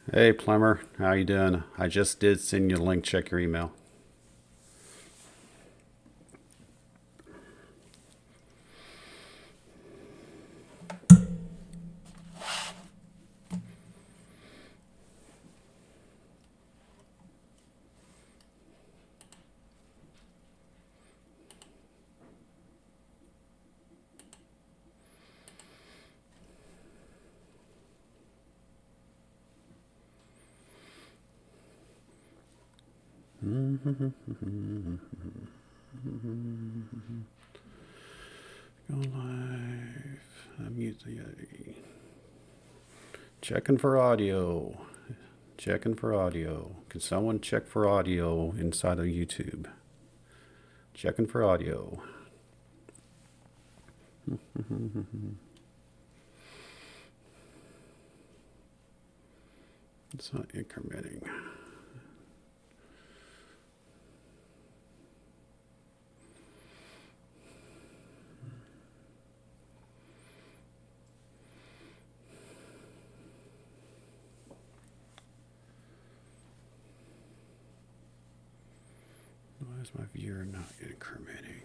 Hey Plumber, how you doing? I just did send you a link. Check your email. Go live. Unmute the Yeti. Checking for audio. Checking for audio. Can someone check for audio inside of YouTube? Checking for audio. It's not incrementing. Why is my viewer not incrementing?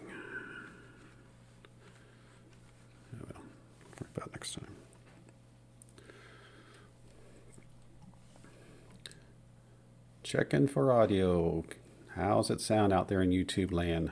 Oh well, worry about next time. Checking for audio. How's it sound out there in YouTube land?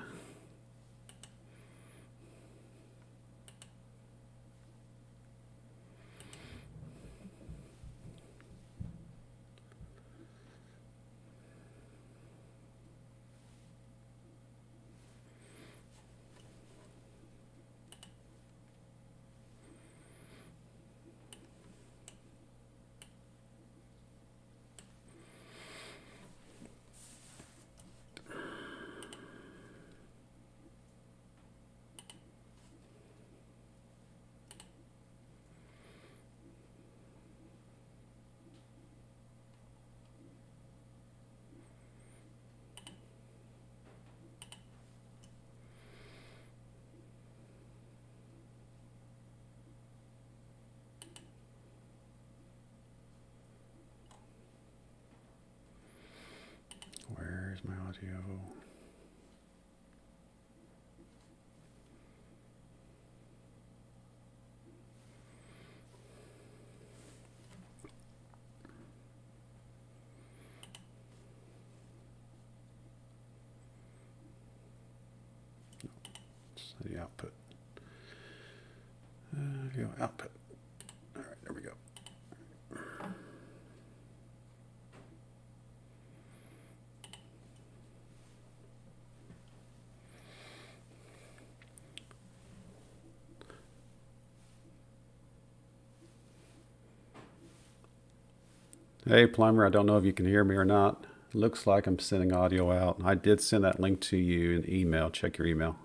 Where's my audio? It's the output. Go output. All right, there we go. Hey Plumber, I don't know if you can hear me or not. Looks like I'm sending audio out. I did send that link to you in email. Check your email.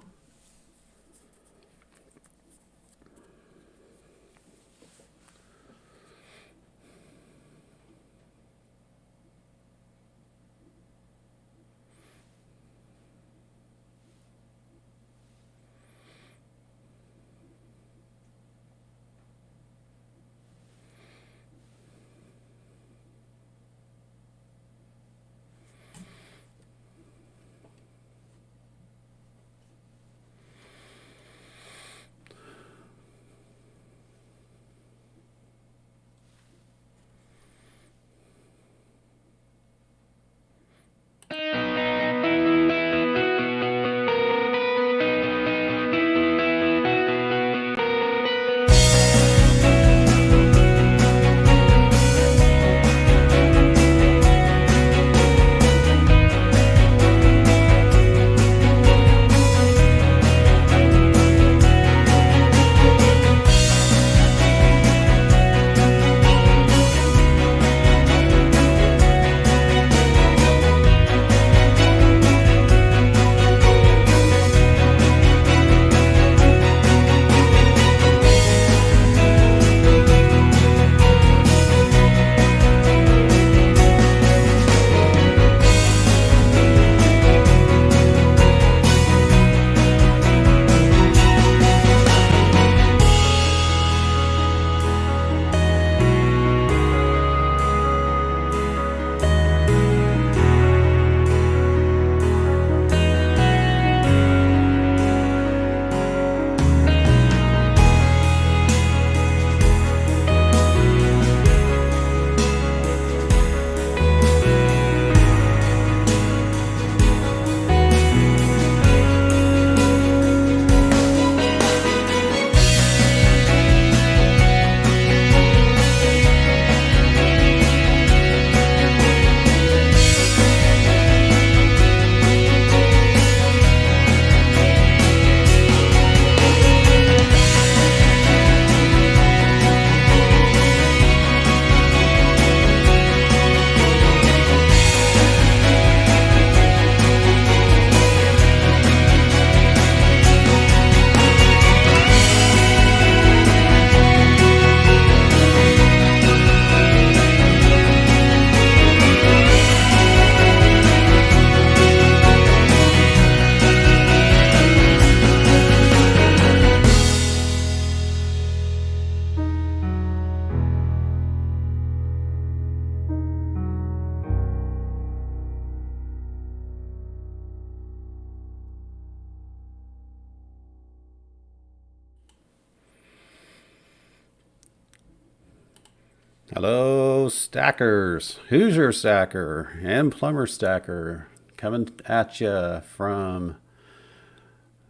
Hello, Stackers, Hoosier Stacker, and Plumber Stacker, coming at you from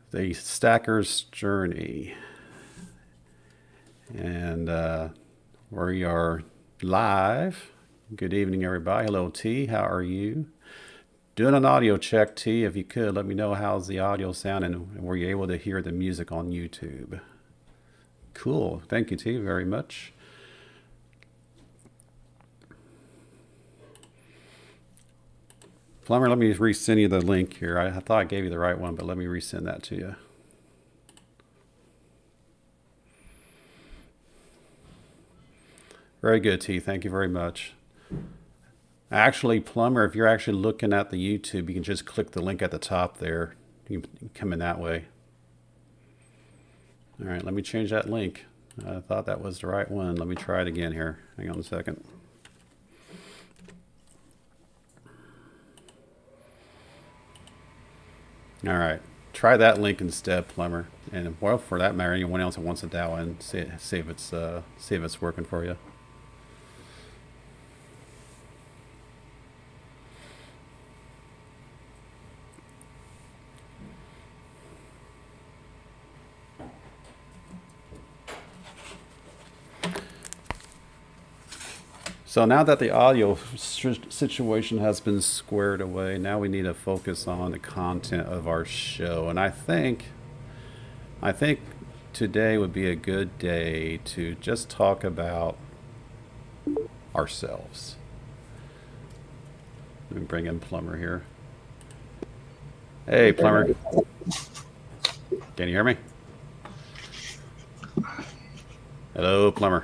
the Stacker's Journey. And we are live. Good evening, everybody. Hello, T. How are you? Doing an audio check, T. If you could, let me know how's the audio sound and were you able to hear the music on YouTube? Cool. Thank you, T, very much. Plumber, let me resend you the link here. I thought I gave you the right one, but let me resend that to you. Very good, T. Thank you very much. Actually, Plumber, if you're actually looking at the YouTube, you can just click the link at the top there. You can come in that way. All right, let me change that link. I thought that was the right one. Let me try it again here. Hang on a second. All right, try that link instead, Plumber, and well, for that matter, anyone else that wants to dial in, see if it's working for you. So now that the audio situation has been squared away, now we need to focus on the content of our show. And I think today would be a good day to just talk about ourselves. Let me bring in Plumber here. Hey, Plumber. Can you hear me? Hello, Plumber.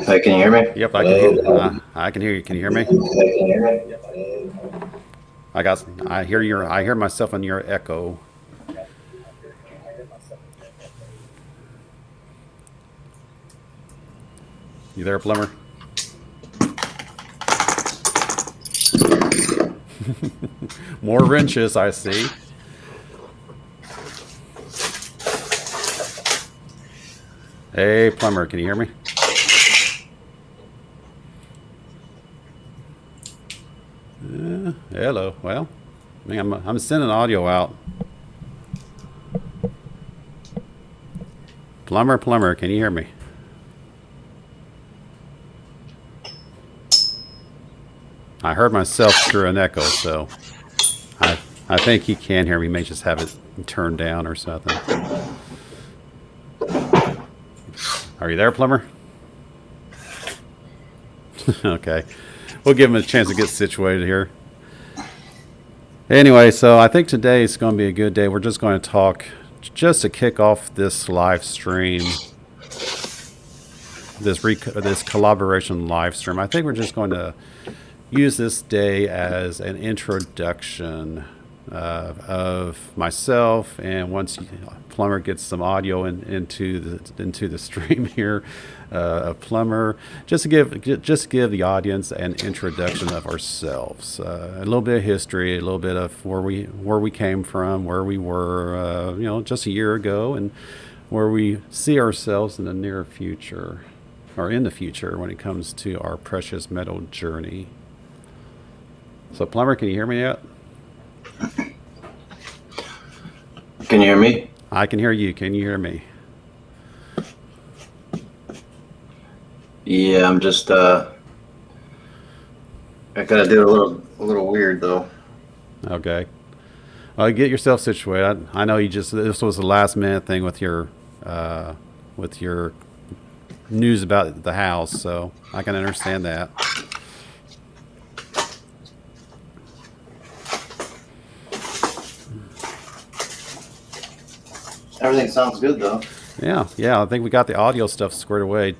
Hey, can you hear me? Yep, I can hear. I can hear you. Can you hear me? I hear myself in your echo. You there, Plumber? More wrenches, I see. Hey, Plumber, can you hear me? Hello. Well, I mean, I'm sending audio out. Plumber, can you hear me? I heard myself through an echo, so I think he can hear me. He may just have it turned down or something. Are you there, Plumber? Okay. We'll give him a chance to get situated here. Anyway, so I think today is going to be a good day. We're just going to talk, just to kick off this live stream, this collaboration live stream. I think we're just going to use this day as an introduction of myself, and once Plumber gets some audio into the stream here of Plumber, just to give the audience an introduction of ourselves, a little bit of history, a little bit of where we came from, where we were, just a year ago, and where we see ourselves in the near future, or in the future when it comes to our precious metal journey. So, Plumber, can you hear me yet? Can you hear me? I can hear you. Can you hear me? Yeah, I'm just I gotta do a little weird though. Okay. Well, get yourself situated. I know this was the last minute thing with your news about the house, so I can understand that. Everything sounds good though. Yeah. I think we got the audio stuff squared away.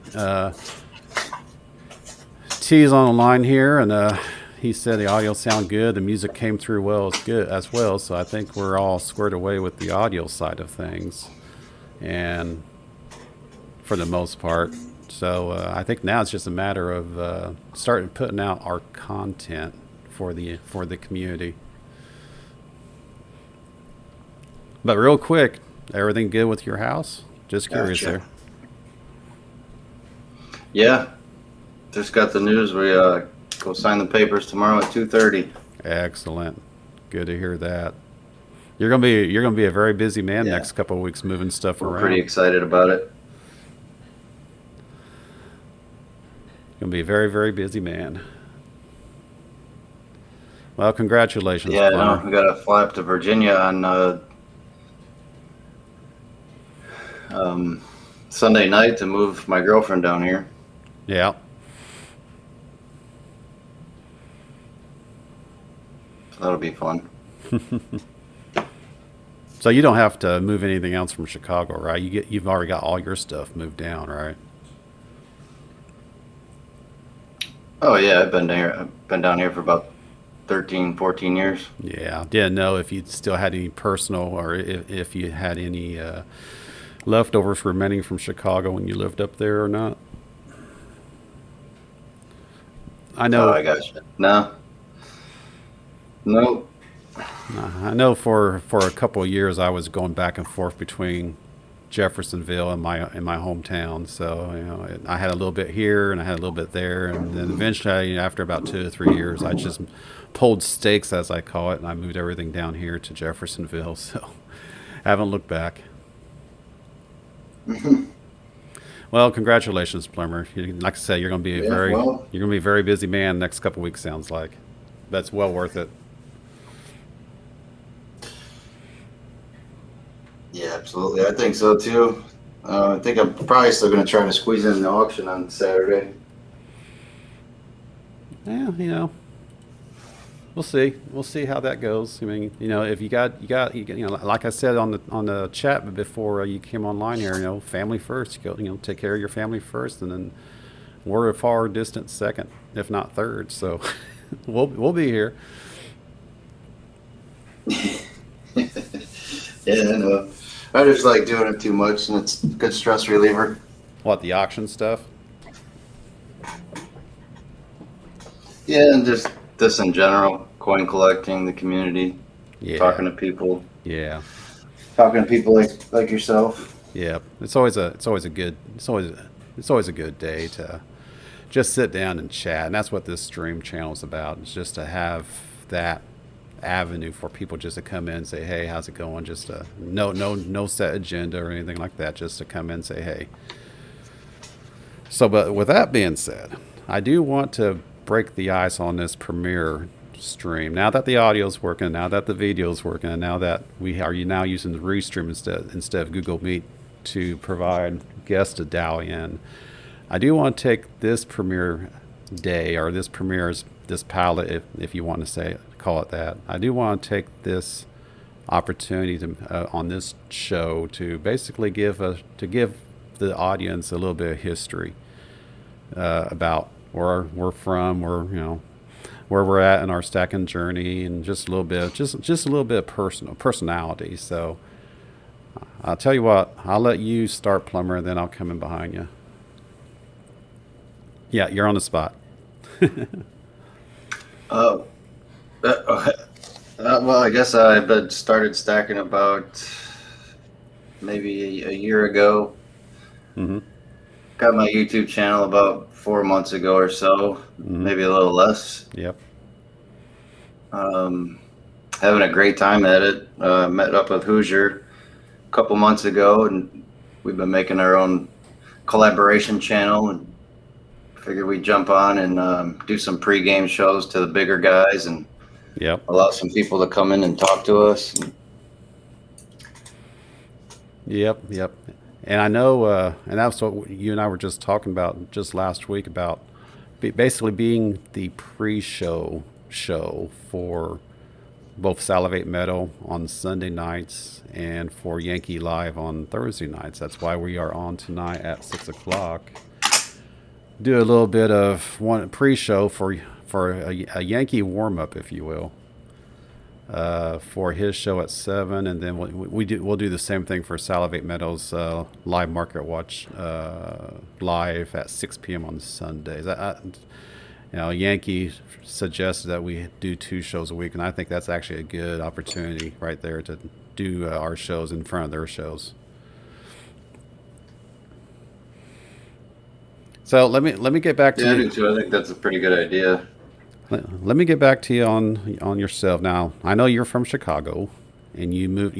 T's on the line here, and he said the audio sounded good. The music came through as well. So I think we're all squared away with the audio side of things, and for the most part. So I think now it's just a matter of starting putting out our content for the community. But real quick, everything good with your house? Just curious there. Yeah. Just got the news. We go sign the papers tomorrow at 2:30. Excellent. Good to hear that. You're gonna be a very busy man Yeah. next couple of weeks moving stuff We're pretty around. excited about it. Gonna be a very, very busy man. Well, congratulations, Yeah, no, Plumber. we got to fly up to Virginia on Sunday night to move my girlfriend down here. Yeah. So that'll be fun. So you don't have to move anything else from Chicago, right? You've already got all your stuff moved down, right? Oh yeah, I've been down here for about 13, 14 years. Yeah. Didn't know if you still had any personal or if you had any leftovers remaining from Chicago when you lived up there or not. I Oh, know. I got you. No, no. I know for a couple of years I was going back and forth between Jeffersonville and my hometown. So I had a little bit here and I had a little bit there, and then eventually, after about 2 or 3 years, I just pulled stakes, as I call it, and I moved everything down here to Jeffersonville. So I haven't looked back. Well, congratulations, Plumber. Like I said, you're going to be Yeah, well, you're going to be a very busy man next couple of weeks. Sounds like that's well worth it. yeah, absolutely. I think so too. I think I'm probably still going to try to squeeze in the auction on Saturday. Yeah, we'll see. We'll see how that goes. I mean, if you got, like I said on the chat before you came online here, family first. You go, take care of your family first, and then we're a far distant second, if not third. So we'll be here. Yeah, I know. I just like doing it too much, and it's a good stress reliever. What, the auction stuff? Yeah, and just this in general, coin collecting, the community, Yeah, talking to people, yeah, like yourself. yeah. It's always a good day to just sit down and chat, and that's what this stream channel is about. It's just to have that avenue for people just to come in and say, hey, how's it going? Just no set agenda or anything like that, just to come in and say, hey. So, but with that being said, I do want to break the ice on this premiere stream. Now that the audio's working, now that the video's working, and now that we are now using the Restream instead of Google Meet to provide guests to dial in, I do want to take this premiere day, or this pilot, if you want to call it that. I do want to take this opportunity to on this show to basically give the audience a little bit of history about where we're from, where we're at in our stacking journey, and just a little bit, just a little bit of personality. So I'll tell you what, I'll let you start, Plumber, and then I'll come in behind you. Yeah, you're on the spot. Uh, well, I guess I started stacking about maybe a year ago. Mm-hmm. Got my YouTube channel about 4 months ago or so, Mm-hmm. maybe a little less. Yep. Having a great time at it. Met up with Hoosier a couple months ago, and we've been making our own collaboration channel, and figured we'd jump on and do some pre-game shows to the bigger guys and Yep. allow some people to come in and talk to us. Yep. Yep. And I know, and that's what you and I were just talking about just last week, about basically being the pre-show show for both Salivate Metal on Sunday nights and for Yankee Live on Thursday nights. That's why we are on tonight at 6 o'clock. Do a little bit of one pre-show for a Yankee warm-up, if you will, for his show at 7, and then we'll do the same thing for Salivate Metal's live market watch live at 6 p.m. on Sundays. Yankee suggested that we do 2 shows a week, and I think that's actually a good opportunity right there to do our shows in front of their shows. So let me get back to Yeah, I you. do too. I think that's a pretty good idea. Let me get back to you on yourself. Now, I know you're from Chicago, and you moved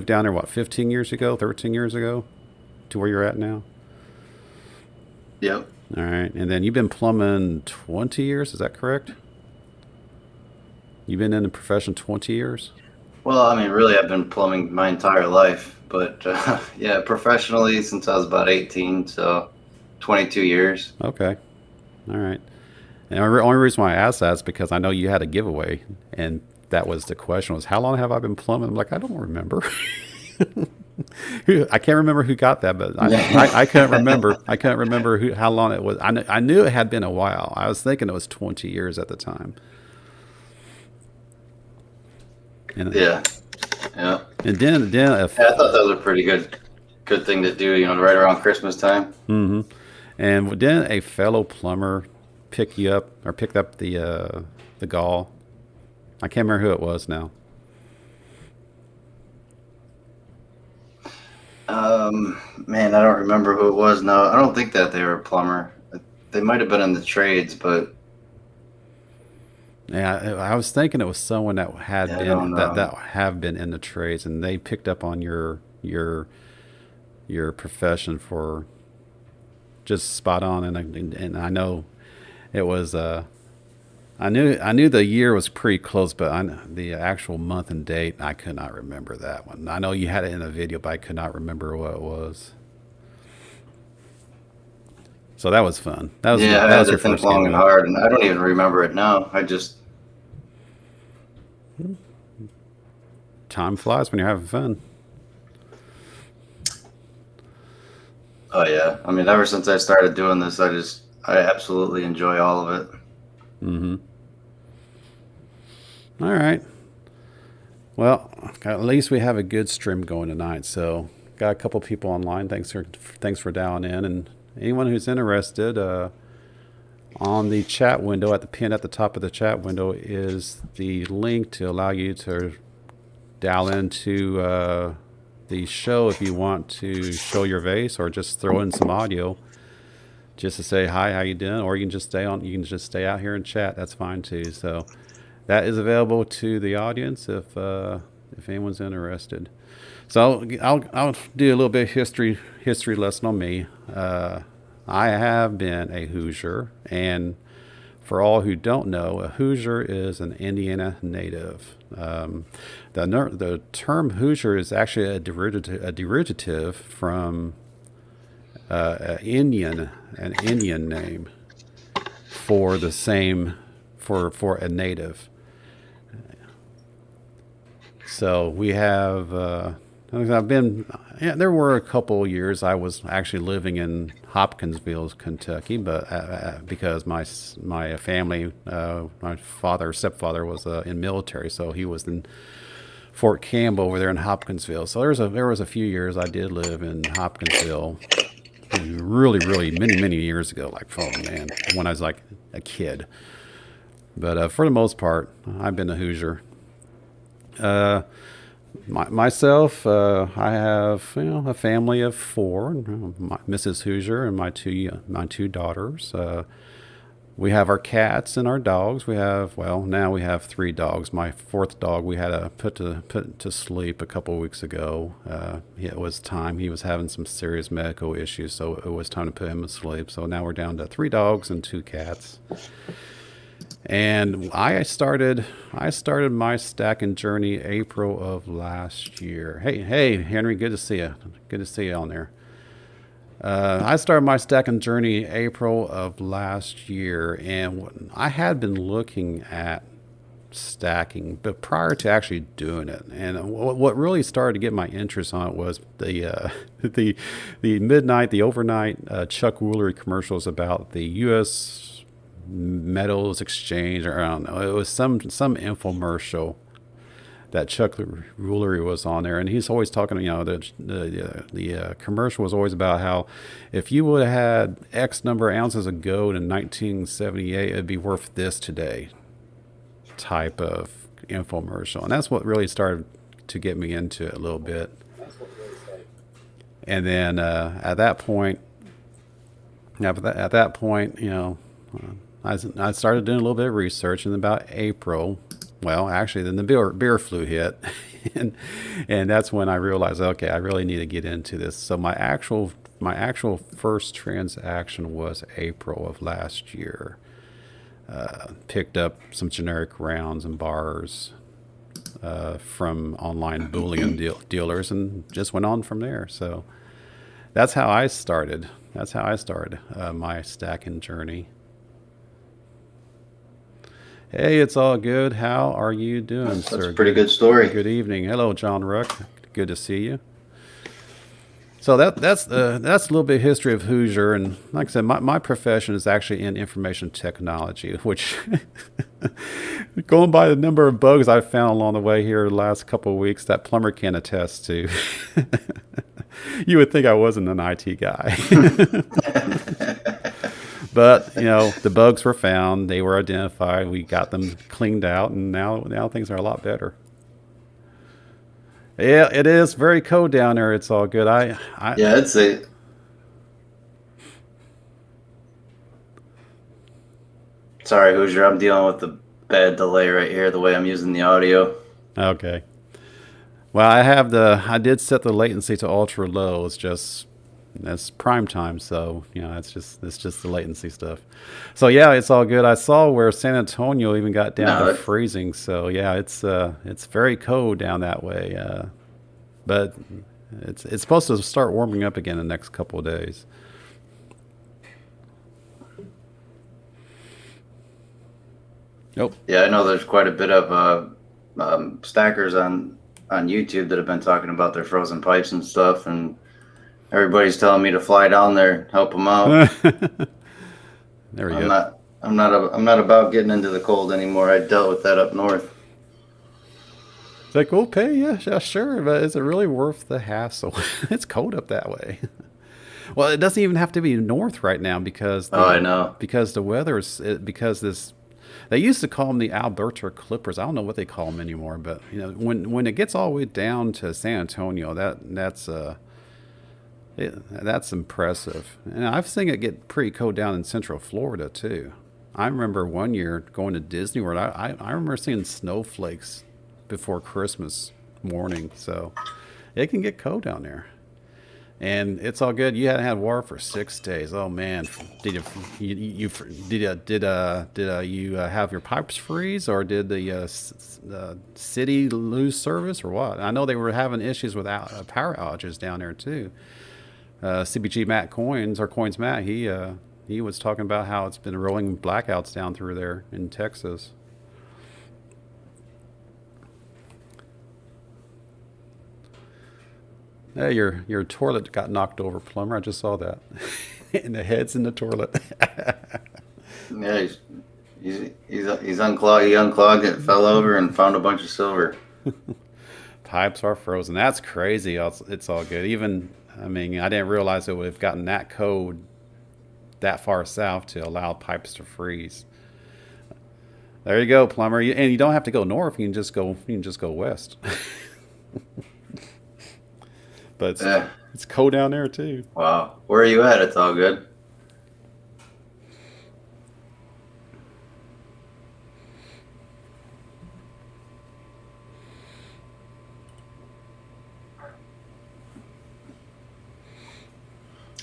down there what 15 years ago, 13 years ago, to where you're at now. Yep. All right, and then you've been plumbing 20 years. Is that correct? You've been in the profession 20 years. Well, I mean, really, I've been plumbing my entire life, but yeah, professionally since I was about 18, so 22 years. Okay, all right. And the only reason why I asked that is because I know you had a giveaway, and that was the question: was how long have I been plumbing? I'm like, I don't remember. I can't remember who got that, but I couldn't remember. I couldn't remember how long it was. I knew it had been a while. I was thinking it was 20 years at the time. And, Yeah, yeah. and then Yeah, I thought that was a pretty good thing to do. Right around Christmas time. and then a fellow plumber pick you up or picked up the gall. I can't remember who it was now. Man, I don't remember who it was. No, I don't think that they were a plumber. They might have been in the trades, but Yeah, I was thinking it was someone that had yeah, I been don't know. that have been in the trades, and they picked up on your profession for just spot on. And I know it was. I knew the year was pretty close, but the actual month and date I could not remember that one. I know you had it in a video, but I could not remember what it was. So that was fun. Yeah, I That had was to your think first long and giveaway. hard, and I don't even remember it now. I just, Time flies when you're having fun. oh yeah. I mean, ever since I started doing this, I absolutely enjoy all of it. All right. Well, at least we have a good stream going tonight. So, got a couple people online. Thanks for dialing in, and anyone who's interested, on the chat window at the pin at the top of the chat window is the link to allow you to dial into the show if you want to show your face or just throw in some audio just to say hi, how you doing, or you can just stay on. You can just stay out here and chat. That's fine too. So that is available to the audience if anyone's interested. So I'll do a little bit of history lesson on me. I have been a Hoosier, and for all who don't know, a Hoosier is an Indiana native. The term Hoosier is actually a derivative from an Indian name for the same for a native. So we have. I've been. Yeah, there were a couple years I was actually living in Hopkinsville, Kentucky, but because my family, my stepfather was in military, so he was in Fort Campbell over there in Hopkinsville. So there was a few years I did live in Hopkinsville, really many years ago, like oh man, when I was like a kid. But for the most part, I've been a Hoosier. Myself, I have a family of four, Mrs. Hoosier and my two daughters. We have our cats and our dogs. Now we have three dogs. My fourth dog we had to put to sleep a couple of weeks ago. It was time. He was having some serious medical issues, so it was time to put him to sleep. So now we're down to three dogs and two cats. And I started my stacking journey April of last year. Hey, Henry, good to see you. Good to see you on there. I started my stacking journey April of last year, and I had been looking at stacking, but prior to actually doing it, and what really started to get my interest on it was the the overnight Chuck Woolery commercials about the U.S. Metals Exchange, or I don't know. It was some infomercial that Chuck Woolery was on there, and he's always talking. The commercial was always about how if you would have had X number of ounces of gold in 1978, it'd be worth this today. Type of infomercial, and that's what really started to get me into it a little bit. And then at that point, Yeah, but at that point, I started doing a little bit of research, and about April, well, actually, then the beer flu hit, and that's when I realized, okay, I really need to get into this. So my actual first transaction was April of last year. Picked up some generic rounds and bars from online bullion dealers, and just went on from there. So that's how I started. That's how I started my stacking journey. Hey, it's all good. How are you doing, That's sir? a pretty good story. Good evening. Hello, John Ruck. Good to see you. So that's a little bit of history of Hoosier, and like I said, my profession is actually in information technology, which going by the number of bugs I've found along the way here the last couple of weeks, that Plumber can attest to. You would think I wasn't an IT guy. But the bugs were found, they were identified, we got them cleaned out, and now things are a lot better. Yeah, it is very cold down there. It's all good. Yeah, I'd say. Sorry, Hoosier. I'm dealing with the bad delay right here. The way I'm using the audio. Okay. Well, I did set the latency to ultra low. That's prime time, so it's just the latency stuff. So yeah, it's all good. I saw where San Antonio even got down No, to that, freezing. So yeah, it's very cold down that way. But it's supposed to start warming up again in the next couple of days. Nope. yeah, I know there's quite a bit of stackers on YouTube that have been talking about their frozen pipes and stuff, and everybody's telling me to fly down there, help them out. There we I'm go. not. I'm not about getting into the cold anymore. I dealt with that up north. It's like, okay, yeah, sure, but is it really worth the hassle? It's cold up that way. Well, it doesn't even have to be north right now because Oh, I know. the weather is because this. They used to call them the Alberta Clippers. I don't know what they call them anymore, but when it gets all the way down to San Antonio, that's impressive. And I've seen it get pretty cold down in Central Florida too. I remember one year going to Disney World. I remember seeing snowflakes before Christmas morning. So it can get cold down there. And it's all good. You hadn't had water for 6 days. Oh man, did you have your pipes freeze, or did the city lose service, or what? I know they were having issues with power outages down there too. CBG Matt Coins Matt, he was talking about how it's been rolling blackouts down through there in Texas. Hey, your toilet got knocked over, Plumber. I just saw that. And the head's in the toilet. Yeah, he's unclogged. He unclogged it, fell over, and found a bunch of silver. Pipes are frozen. That's crazy. It's all good. Even, I mean, I didn't realize it would have gotten that cold that far south to allow pipes to freeze. There you go, Plumber. And you don't have to go north. You can just go west. But Yeah. it's cold down there too. Wow. Where are you at? It's all good.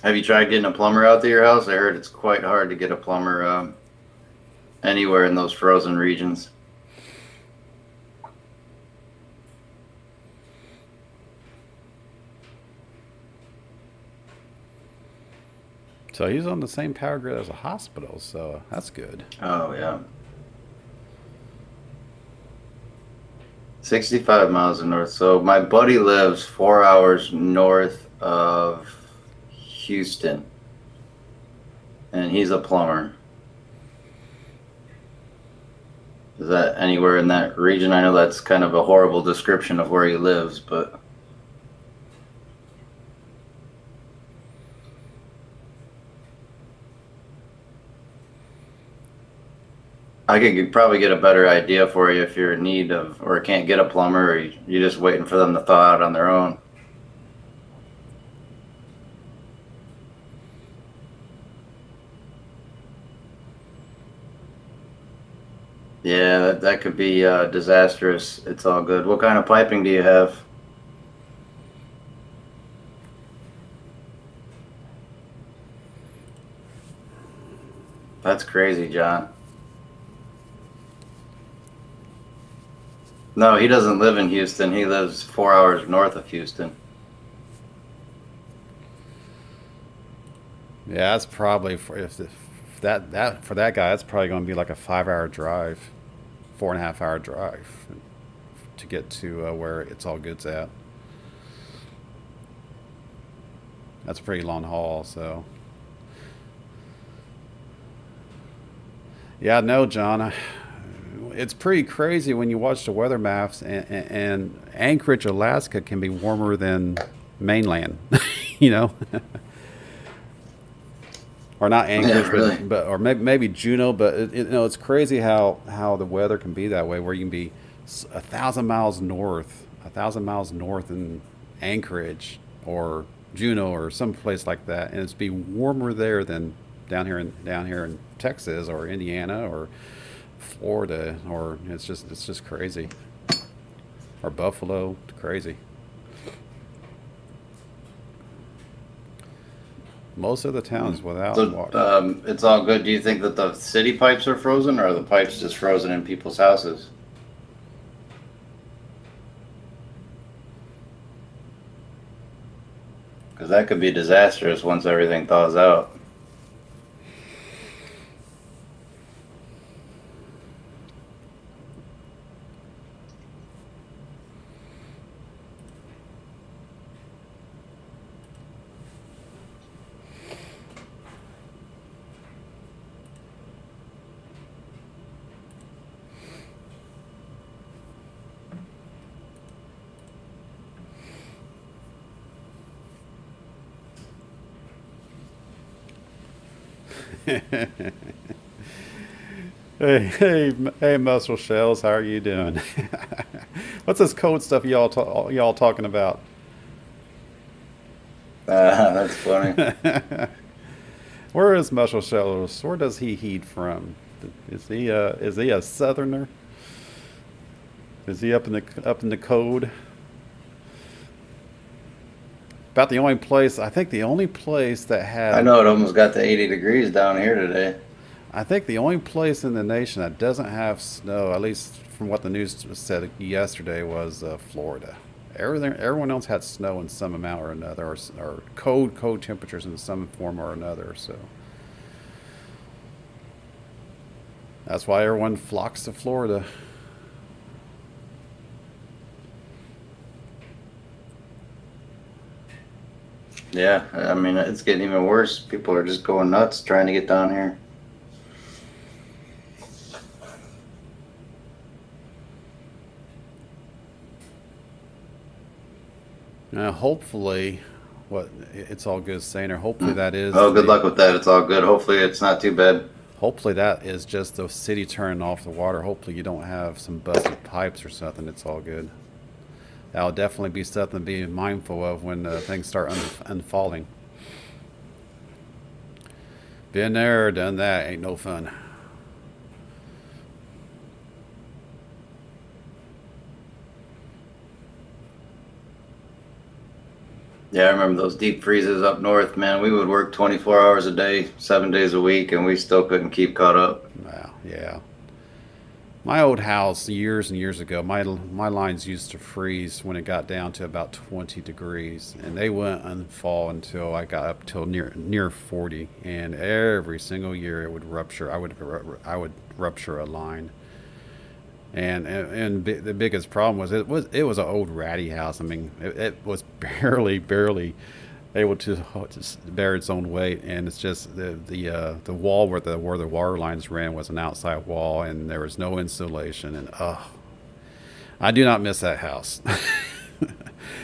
Have you tried getting a plumber out to your house? I heard it's quite hard to get a plumber anywhere in those frozen regions. So he's on the same power grid as a hospital, so that's good. Oh, yeah. 65 miles north. So my buddy lives 4 hours north of Houston, and he's a plumber. Is that anywhere in that region? I know that's kind of a horrible description of where he lives, but I could probably get a better idea for you if you're in need of, or can't get a plumber, or you're just waiting for them to thaw out on their own. Yeah, that could be disastrous. It's all good. What kind of piping do you have? That's crazy, John. No, he doesn't live in Houston. He lives 4 hours north of Houston. Yeah, that's probably if that for that guy, that's probably going to be like a 5 hour drive, 4.5 hour drive to get to where it's all good's at. That's a pretty long haul. So yeah, no, John. It's pretty crazy when you watch the weather maps, and Anchorage, Alaska, can be warmer than mainland. you know, or not Yeah, Anchorage, really. but or maybe Juneau. But it's crazy how the weather can be that way, where you can be 1,000 miles north, 1,000 miles north in Anchorage or Juneau or some place like that, and it's be warmer there than down here in Texas or Indiana or Florida, or it's just crazy. Or Buffalo, crazy. Most of the towns without So water. it's all good. Do you think that the city pipes are frozen, or are the pipes just frozen in people's houses? Because that could be disastrous once everything thaws out. Hey, muscle shells, how are you doing? What's this code stuff y'all talking about? That's funny. Where is muscle shells? Where does he heat from? Is he a southerner? Is he up in the code? About the only place, I think the only place that I had, know it almost got to 80 degrees down here today. I think the only place in the nation that doesn't have snow, at least from what the news said yesterday, was Florida. Everyone else had snow in some amount or another, or cold temperatures in some form or another. So that's why everyone flocks to Florida. Yeah, I mean, it's getting even worse. People are just going nuts trying to get down here. Hopefully, what it's all good saying, or hopefully that is Oh, good the luck with that. It's all good. Hopefully, it's not too bad. hopefully that is just the city turning off the water. Hopefully you don't have some busted pipes or something. It's all good. That'll definitely be something to be mindful of when things start unfalling. Been there, done that. Ain't no fun. Yeah, I remember those deep freezes up north, man. We would work 24 hours a day, 7 days a week, and we still couldn't keep caught up. Wow, yeah. My old house years and years ago, my lines used to freeze when it got down to about 20 degrees, and they wouldn't unfall until I got up till near 40. And every single year it would rupture. I would rupture a line. And the biggest problem was an old ratty house. I mean, it was barely able to bear its own weight, and it's just the wall where the water lines ran was an outside wall, and there was no insulation. And I do not miss that house.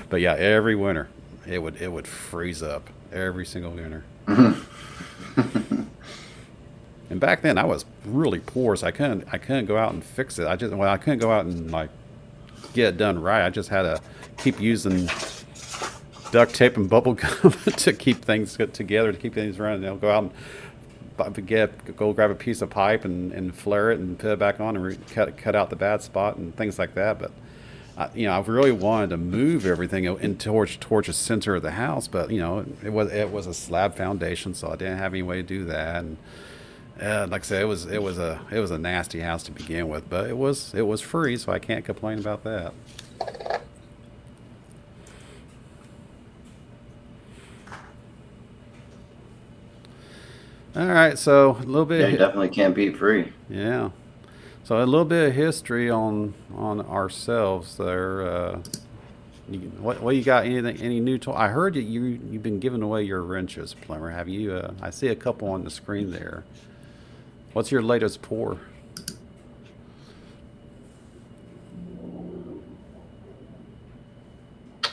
But yeah, every winter it would freeze up every single winter. And back then I was really poor, so I couldn't go out and fix it. I couldn't go out and like get it done right. I just had to keep using duct tape and bubble gum to keep things together, to keep things running. They'll go out and go grab a piece of pipe and flare it and put it back on and cut out the bad spot and things like that. But I really wanted to move everything in towards the center of the house, but it was a slab foundation, so I didn't have any way to do that. And like I said, it was a nasty house to begin with, but it was free, so I can't complain about that. All right, so a little bit. Yeah, you definitely can't beat free. Yeah. So a little bit of history on ourselves there. What you got? Anything? Any new tool? I heard that you've been giving away your wrenches, Plumber. Have you? I see a couple on the screen there. What's your latest pour?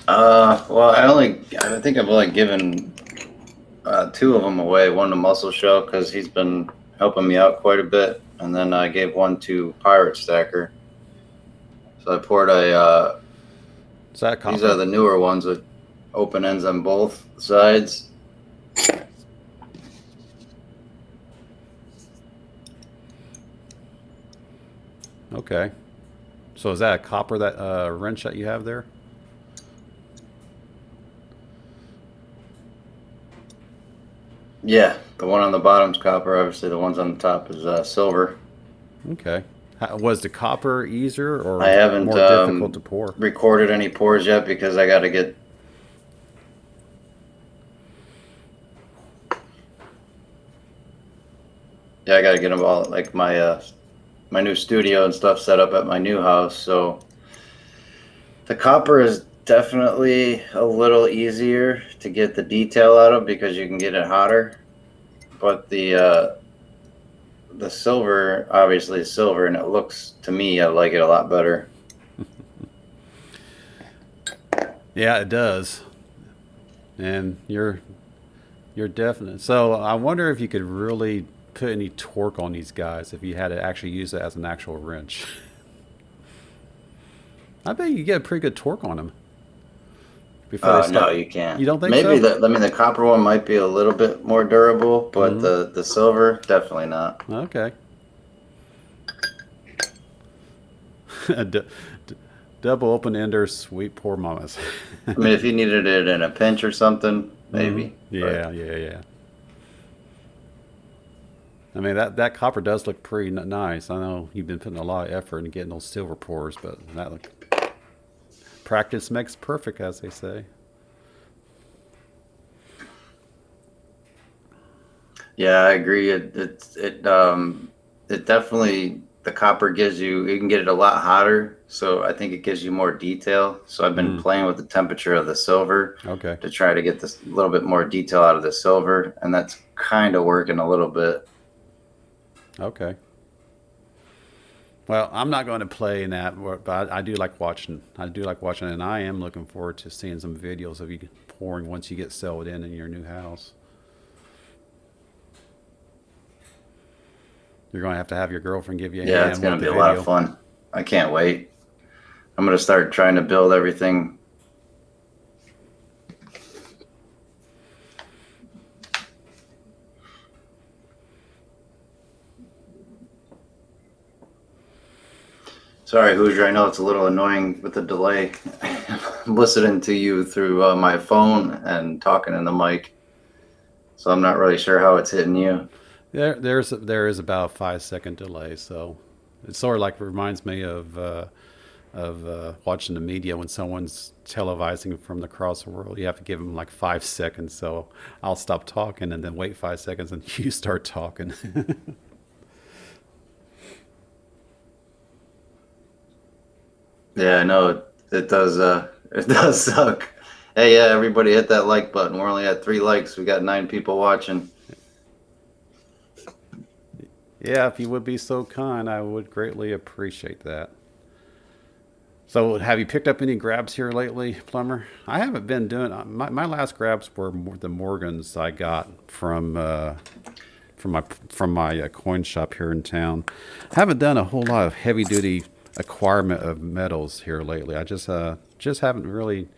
Well, I think I've only given 2 of them away. One to Muscle Shell because he's been helping me out quite a bit, and then I gave one to Pirate Stacker. So I poured Is that copper? these are the newer ones with open ends on both sides. Okay. So is that a copper, that wrench that you have there? Yeah, the one on the bottom's copper. Obviously, the ones on the top is silver. Okay. Was the copper easier or I haven't more difficult to pour? recorded any pours yet because I got to get. Yeah, I got to get them all, like my new studio and stuff set up at my new house. So the copper is definitely a little easier to get the detail out of because you can get it hotter. But the silver obviously is silver, and it looks, to me, I like it a lot better. Yeah, it does. And you're definite. So I wonder if you could really put any torque on these guys if you had to actually use it as an actual wrench. I bet you get a pretty good torque on them. No, you can't. You don't think Maybe so? the copper one might be a little bit more durable, but the silver, definitely not. Okay. Double open ender, sweet poor mamas. I mean, if you needed it in a pinch or something, maybe. Yeah, yeah. I mean, that copper does look pretty nice. I know you've been putting a lot of effort into getting those silver pours, but practice makes perfect, as they say. Yeah, I agree. It definitely, the copper gives you can get it a lot hotter, so I think it gives you more detail. So I've been playing with the temperature of the silver to try to get this little bit more detail out of the silver, and that's kind of working a little bit. Okay. Well, I'm not going to play in that, but I do like watching. And I am looking forward to seeing some videos of you pouring once you get settled in your new house. You're going to have your girlfriend give you a hand. Yeah, it's going to be a lot of fun. I can't wait. I'm going to start trying to build everything. Sorry, Hoosier, I know it's a little annoying with the delay. I'm listening to you through my phone and talking in the mic, so I'm not really sure how it's hitting you. There is about a 5-second delay, so it sort of like reminds me of watching the media when someone's televising from across the world. You have to give them like 5 seconds, so I'll stop talking and then wait 5 seconds and you start talking. Yeah, I know it does. It does suck. Hey, yeah, everybody hit that like button. We're only at 3 likes. We got 9 people watching. Yeah, if you would be so kind, I would greatly appreciate that. So have you picked up any grabs here lately, Plumber? I haven't been doing, my last grabs were the Morgans I got from my coin shop here in town. I haven't done a whole lot of heavy duty acquirement of metals here lately. I just haven't really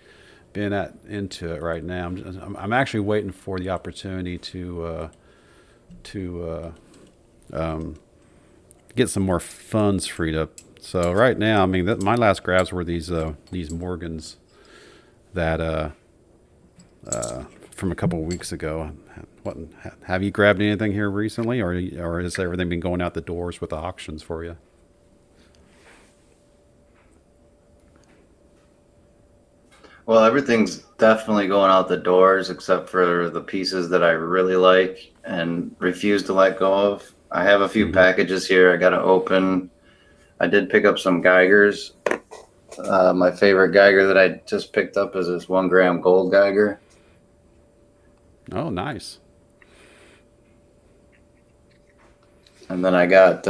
been into it right now. I'm actually waiting for the opportunity to to get some more funds freed up. So right now, I mean, my last grabs were these Morgans that from a couple of weeks ago. What have you grabbed anything here recently, or has everything been going out the doors with the auctions for you? Well, everything's definitely going out the doors except for the pieces that I really like and refuse to let go of. I have a few packages here I got to open. I did pick up some Geigers. My favorite Geiger that I just picked up is this 1 gram gold Geiger. Oh, nice. And then I got,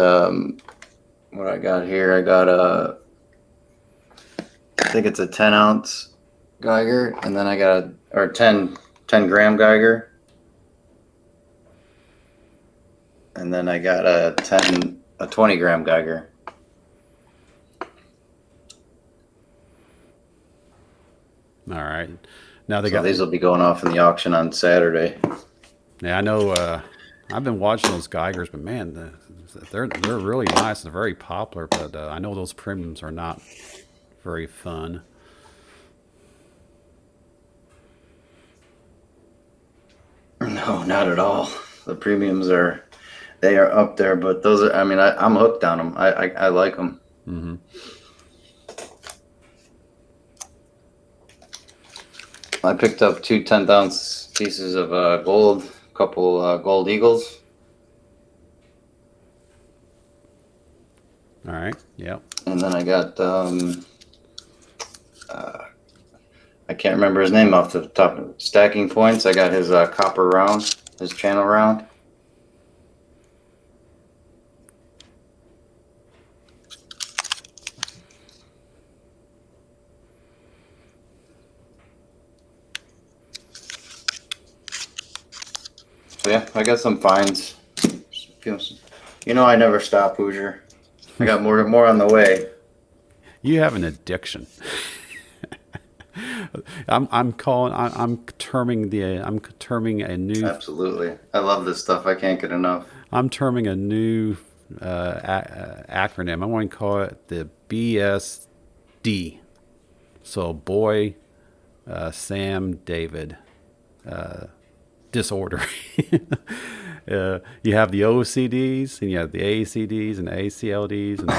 what I got here, I got I think it's a 10 ounce Geiger, and then I got or 10 gram Geiger. And then I got a 20 gram Geiger. All right. Now So these will be going off in the auction on Saturday. Yeah, I know. I've been watching those Geigers, but man, they're really nice and very popular. But I know those premiums are not very fun. No, not at all. The premiums they are up there, but those are, I mean, I'm hooked on them. I like them. Mm-hmm. I picked up 2 10-ounce pieces of gold, a couple gold eagles. All right. Yep. And then I got, I can't remember his name off the top of Stacking Points. I got his copper round, his channel round. So yeah, I got some finds. You know, I never stop, Hoosier. I got more on the way. You have an addiction. I'm terming a new. Absolutely, I love this stuff. I can't get enough. I'm terming a new acronym. I want to call it the BSD. So boy, Sam, David, disorder. You have the OCDs, and you have the ACDs and ACLDs and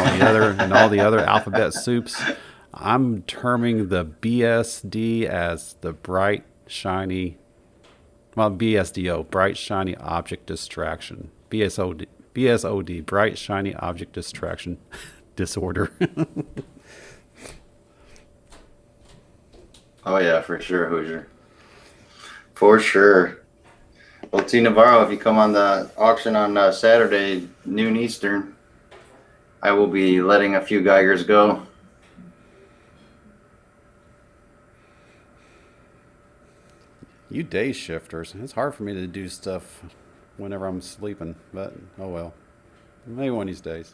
all the other alphabet soups. I'm terming the BSD as the bright, shiny, BSDO, bright, shiny object distraction. BSOD, bright, shiny object distraction disorder. Oh yeah, for sure, Hoosier. For sure. Well, T. Navarro, if you come on the auction on Saturday, noon Eastern, I will be letting a few Geigers go. You day shifters. It's hard for me to do stuff whenever I'm sleeping, but oh well. Maybe one of these days.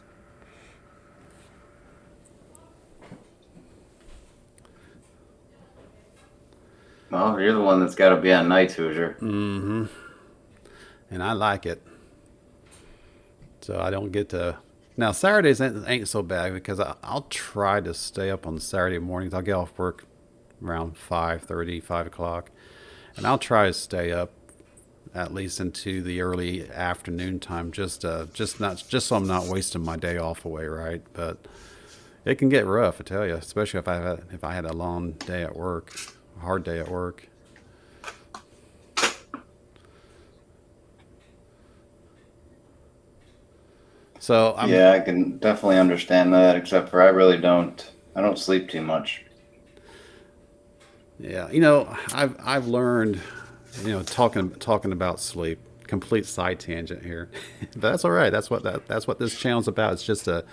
Well, you're the one that's got to be on nights, Hoosier. Mm-hmm. And I like it. So I don't get to... Now, Saturdays ain't so bad because I'll try to stay up on Saturday mornings. I'll get off work around 5:30, 5 o'clock. And I'll try to stay up at least into the early afternoon time, just so I'm not wasting my day off away, right? But it can get rough, I tell you, especially if I had a long day at work, a hard day at work. So yeah, I can definitely understand that. Except for I don't sleep too much. Yeah, I've learned, talking about sleep, complete side tangent here, but that's all right. That's what this channel's about. It's just to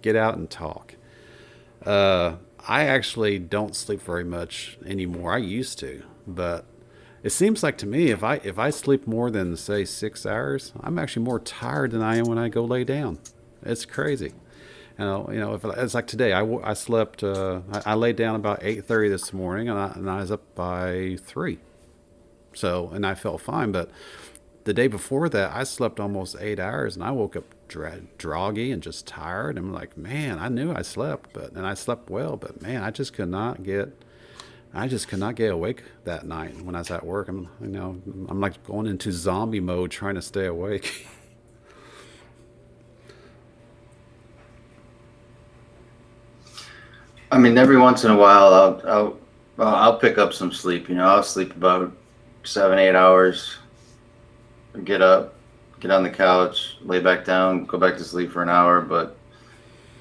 get out and talk. I actually don't sleep very much anymore. I used to, but it seems like to me if I sleep more than say 6 hours, I'm actually more tired than I am when I go lay down. It's crazy. If it's like today, I slept. I laid down about 8:30 this morning, and I was up by 3. So, and I felt fine. But the day before that, I slept almost 8 hours, and I woke up droggy and just tired. I'm like, man, I knew I slept, and I slept well, but man, I just could not get awake that night when I was at work. I'm like going into zombie mode trying to stay awake. I mean, every once in a while, I'll pick up some sleep. I'll sleep about 7, 8 hours, get up, get on the couch, lay back down, go back to sleep for an hour. But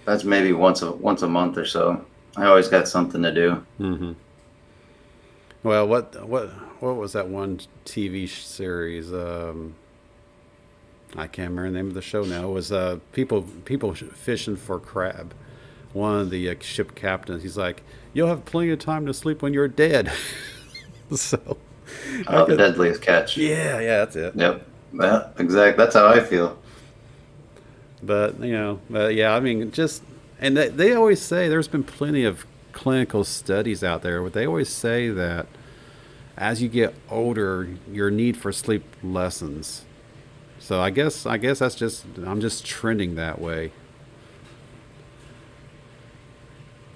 that's maybe once a month or so. I always got something to do. Mm-hmm. Well, what was that one TV series? I can't remember the name of the show now. It was people fishing for crab. One of the ship captains, he's like, "You'll have plenty of time to sleep when you're dead." So, The deadliest catch. yeah, that's it. Yep. Yeah, exactly. That's how I feel. But yeah, I mean, and they always say there's been plenty of clinical studies out there, but they always say that as you get older, your need for sleep lessens. So I guess that's I'm just trending that way.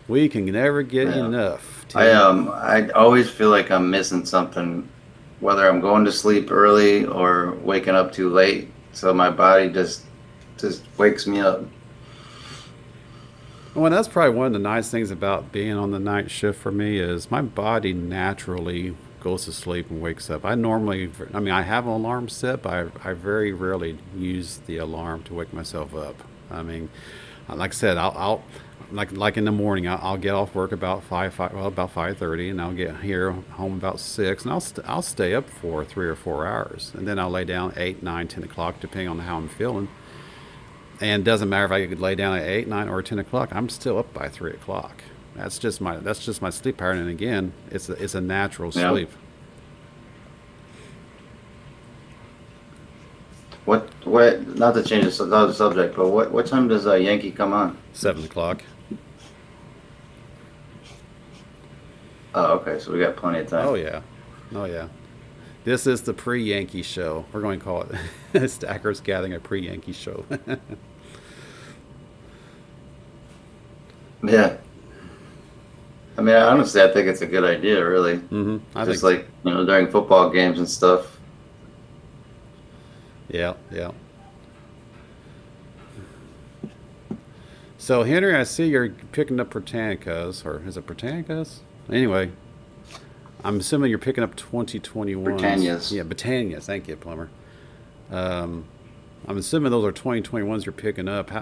We can never get enough. I always feel like I'm missing something, whether I'm going to sleep early or waking up too late. So my body just wakes me up. Well, that's probably one of the nice things about being on the night shift for me is my body naturally goes to sleep and wakes up. I have an alarm set, but I very rarely use the alarm to wake myself up. I mean, like I said, I'll like in the morning, I'll get off work about about 5:30, and I'll get here home about 6, and I'll stay up for 3 or 4 hours, and then I'll lay down 8, 9, 10 o'clock, depending on how I'm feeling. And it doesn't matter if I could lay down at 8, 9, or 10 o'clock. I'm still up by 3 o'clock. That's just my sleep pattern. And again, it's a natural sleep. What? Not to change the subject, but what time does Yankee come on? 7 o'clock. Oh, okay. So we got plenty of time. Oh yeah. This is the pre-Yankee show. We're going to call it Stackers Gathering, a pre-Yankee show. Yeah. I mean, honestly, I think it's a good idea, really. Mm-hmm. Just like, during football games and stuff. Yeah. So, Henry, I see you're picking up Britannicas, or is it Britannicas? Anyway, I'm assuming you're picking up 2021s. Britannias. Yeah, Britannias. Thank you, Plumber. I'm assuming those are 2021s you're picking up.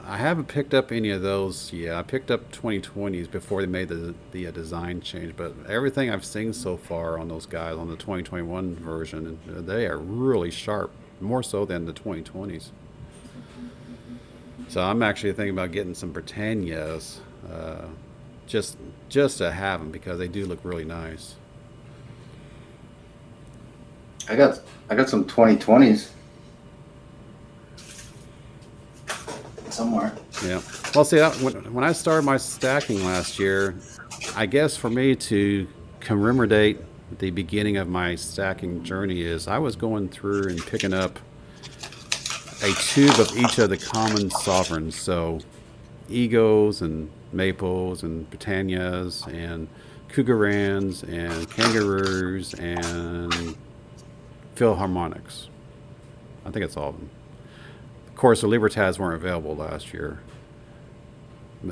I haven't picked up any of those yet. I picked up 2020s before they made the design change, but everything I've seen so far on those guys on the 2021 version, they are really sharp, more so than the 2020s. So I'm actually thinking about getting some Britannias, just to have them because they do look really nice. I got some 2020s somewhere. Yeah. Well, see, when I started my stacking last year, I guess for me to commemorate the beginning of my stacking journey is I was going through and picking up a tube of each of the common sovereigns. So Egos and Maples and Britannias and Cougarans and Kangaroos and Philharmonics. I think it's all of them. Of course, the Libertads weren't available last year,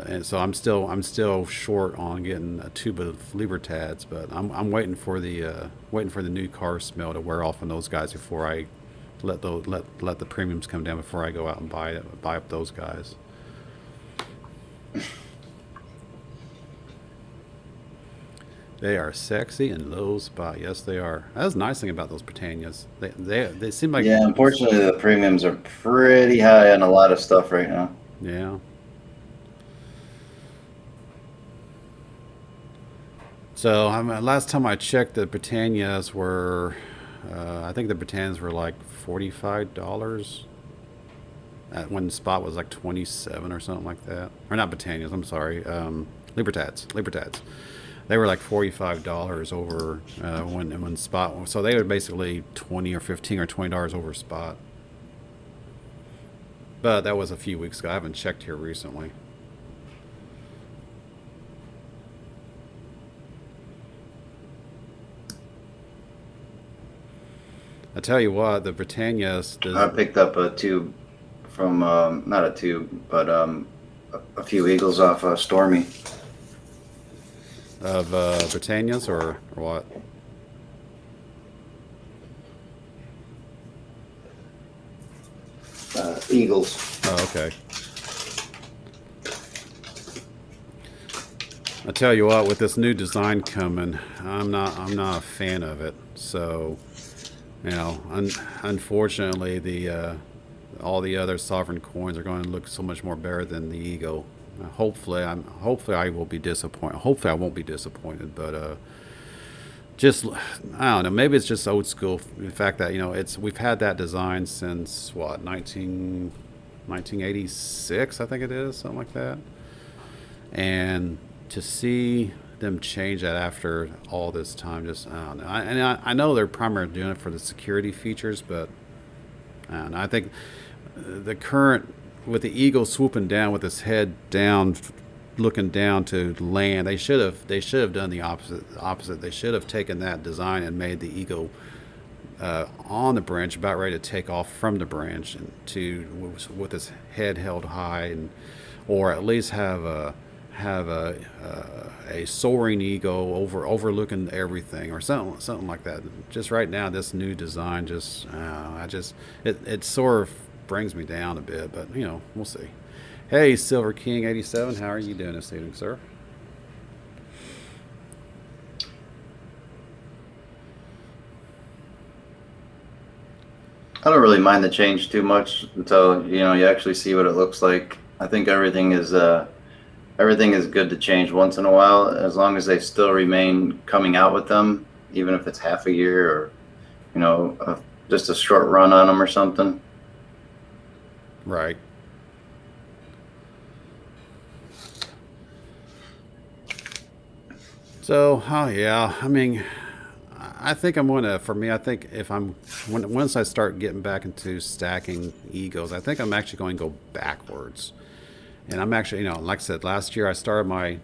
and so I'm still short on getting a tube of Libertads. But I'm waiting for the new car smell to wear off on those guys before I let the premiums come down before I go out and buy up those guys. They are sexy and low spot. Yes, they are. That's the nice thing about those Britannias. They seem like... Yeah, unfortunately, the premiums are pretty high on a lot of stuff right now. Yeah. So last time I checked, the Britannias were... I think the Britannias were like $45. When the spot was like 27 or something like that. Or not Britannias, I'm sorry. Libertads. They were like $45 over when spot. So they were basically 20 or 15 or $20 over spot. But that was a few weeks ago. I haven't checked here recently. I tell you what, the Britannias. I picked up a tube from not a tube, but a few eagles off Stormy. Of Britannias or what? Eagles. Oh, okay. I tell you what, with this new design coming, I'm not a fan of it. So, you know, unfortunately, the all the other sovereign coins are going to look so much more better than the Eagle. Hopefully I will be disappointed. Hopefully I won't be disappointed, but just I don't know. Maybe it's just old school. The fact that, you know, we've had that design since what 1986, I think it is, something like that. And to see them change that after all this time, just I don't know. I know they're primarily doing it for the security features, but I don't know. I think the current with the eagle swooping down with his head down, looking down to land, they should have done the opposite. They should have taken that design and made the eagle on the branch, about ready to take off from the branch, and with his head held high, and or at least have a soaring eagle overlooking everything, or something like that. Just right now, this new design just it sort of brings me down a bit, but you know, we'll see. Hey, Silver King 87, how are you doing this evening, sir? I don't really mind the change too much until, you know, you actually see what it looks like. I think everything is good to change once in a while, as long as they still remain coming out with them, even if it's half a year or, you know, just a short run on them or something. Right. So, oh yeah, I mean, I think I'm gonna. For me, I think once I start getting back into stacking egos, I think I'm actually going to go backwards. And I'm actually, you know, like I said, last year I started my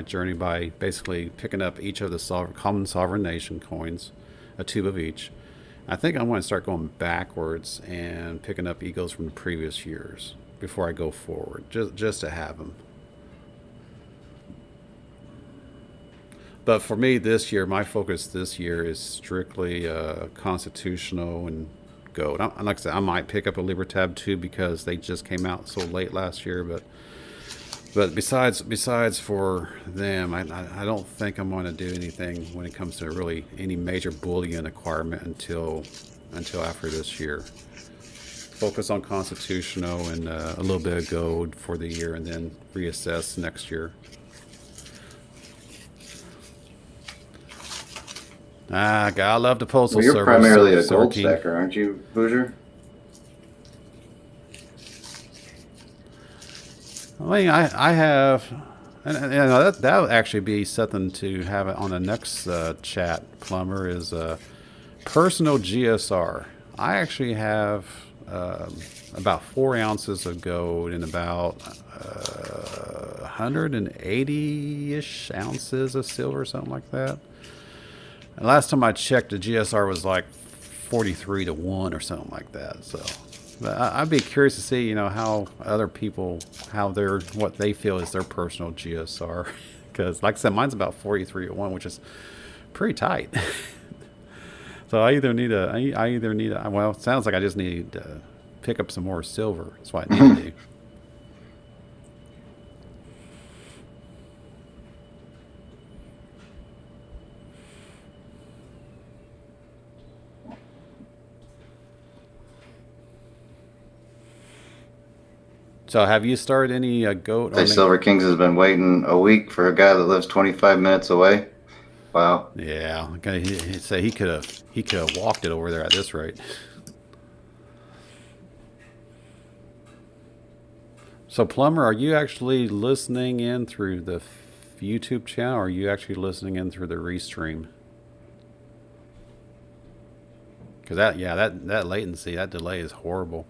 journey by basically picking up each of the common sovereign nation coins, a tube of each. I think I'm going to start going backwards and picking up egos from the previous years before I go forward, just to have them. But for me this year, my focus this year is strictly constitutional and gold. Like I said, I might pick up a Libertab too because they just came out so late last year. But besides for them, I don't think I'm going to do anything when it comes to really any major bullion acquirement until after this year. Focus on constitutional and a little bit of gold for the year, and then reassess next year. I love the postal service. Well, you're primarily a gold stacker, aren't you, Hoosier? I mean, I have, and you know, that would actually be something to have it on the next chat. Plumber is personal GSR. I actually have about 4 ounces of gold and about 180-ish ounces of silver, something like that. And last time I checked, the GSR was like 43 to 1 or something like that. So I'd be curious to see, you know, how other people, what they feel is their personal GSR. Because like I said, mine's about 43 to 1, which is pretty tight. So I either need well, it sounds like I just need to pick up some more silver. That's what I need to do. So have you started any goat? Hey, Silver Kings has been waiting a week for a guy that lives 25 minutes away. Wow. Yeah, okay. He said he could have walked it over there at this rate. So Plumber, are you actually listening in through the YouTube channel, or are you actually listening in through the Restream? Because that latency, that delay is horrible.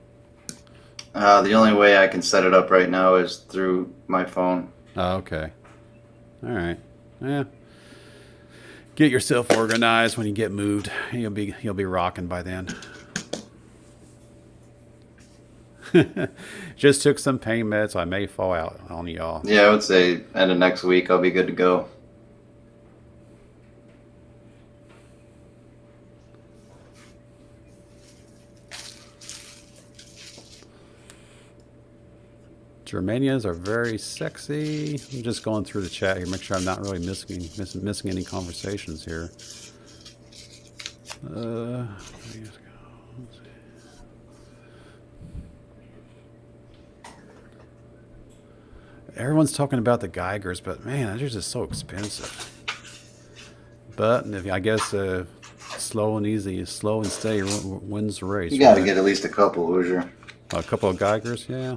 The only way I can set it up right now is through my phone. Oh, okay. All right. Yeah. Get yourself organized when you get moved. You'll be rocking by then. Just took some pain meds. I may fall out on y'all. Yeah, I would say end of next week I'll be good to go. Germanias are very sexy. I'm just going through the chat here, make sure I'm not really missing any conversations here. Everyone's talking about the Geigers, but man, they're just so expensive. But if, I guess slow and steady wins the race. You got to get at least a couple, Hoosier. A couple of Geigers, yeah.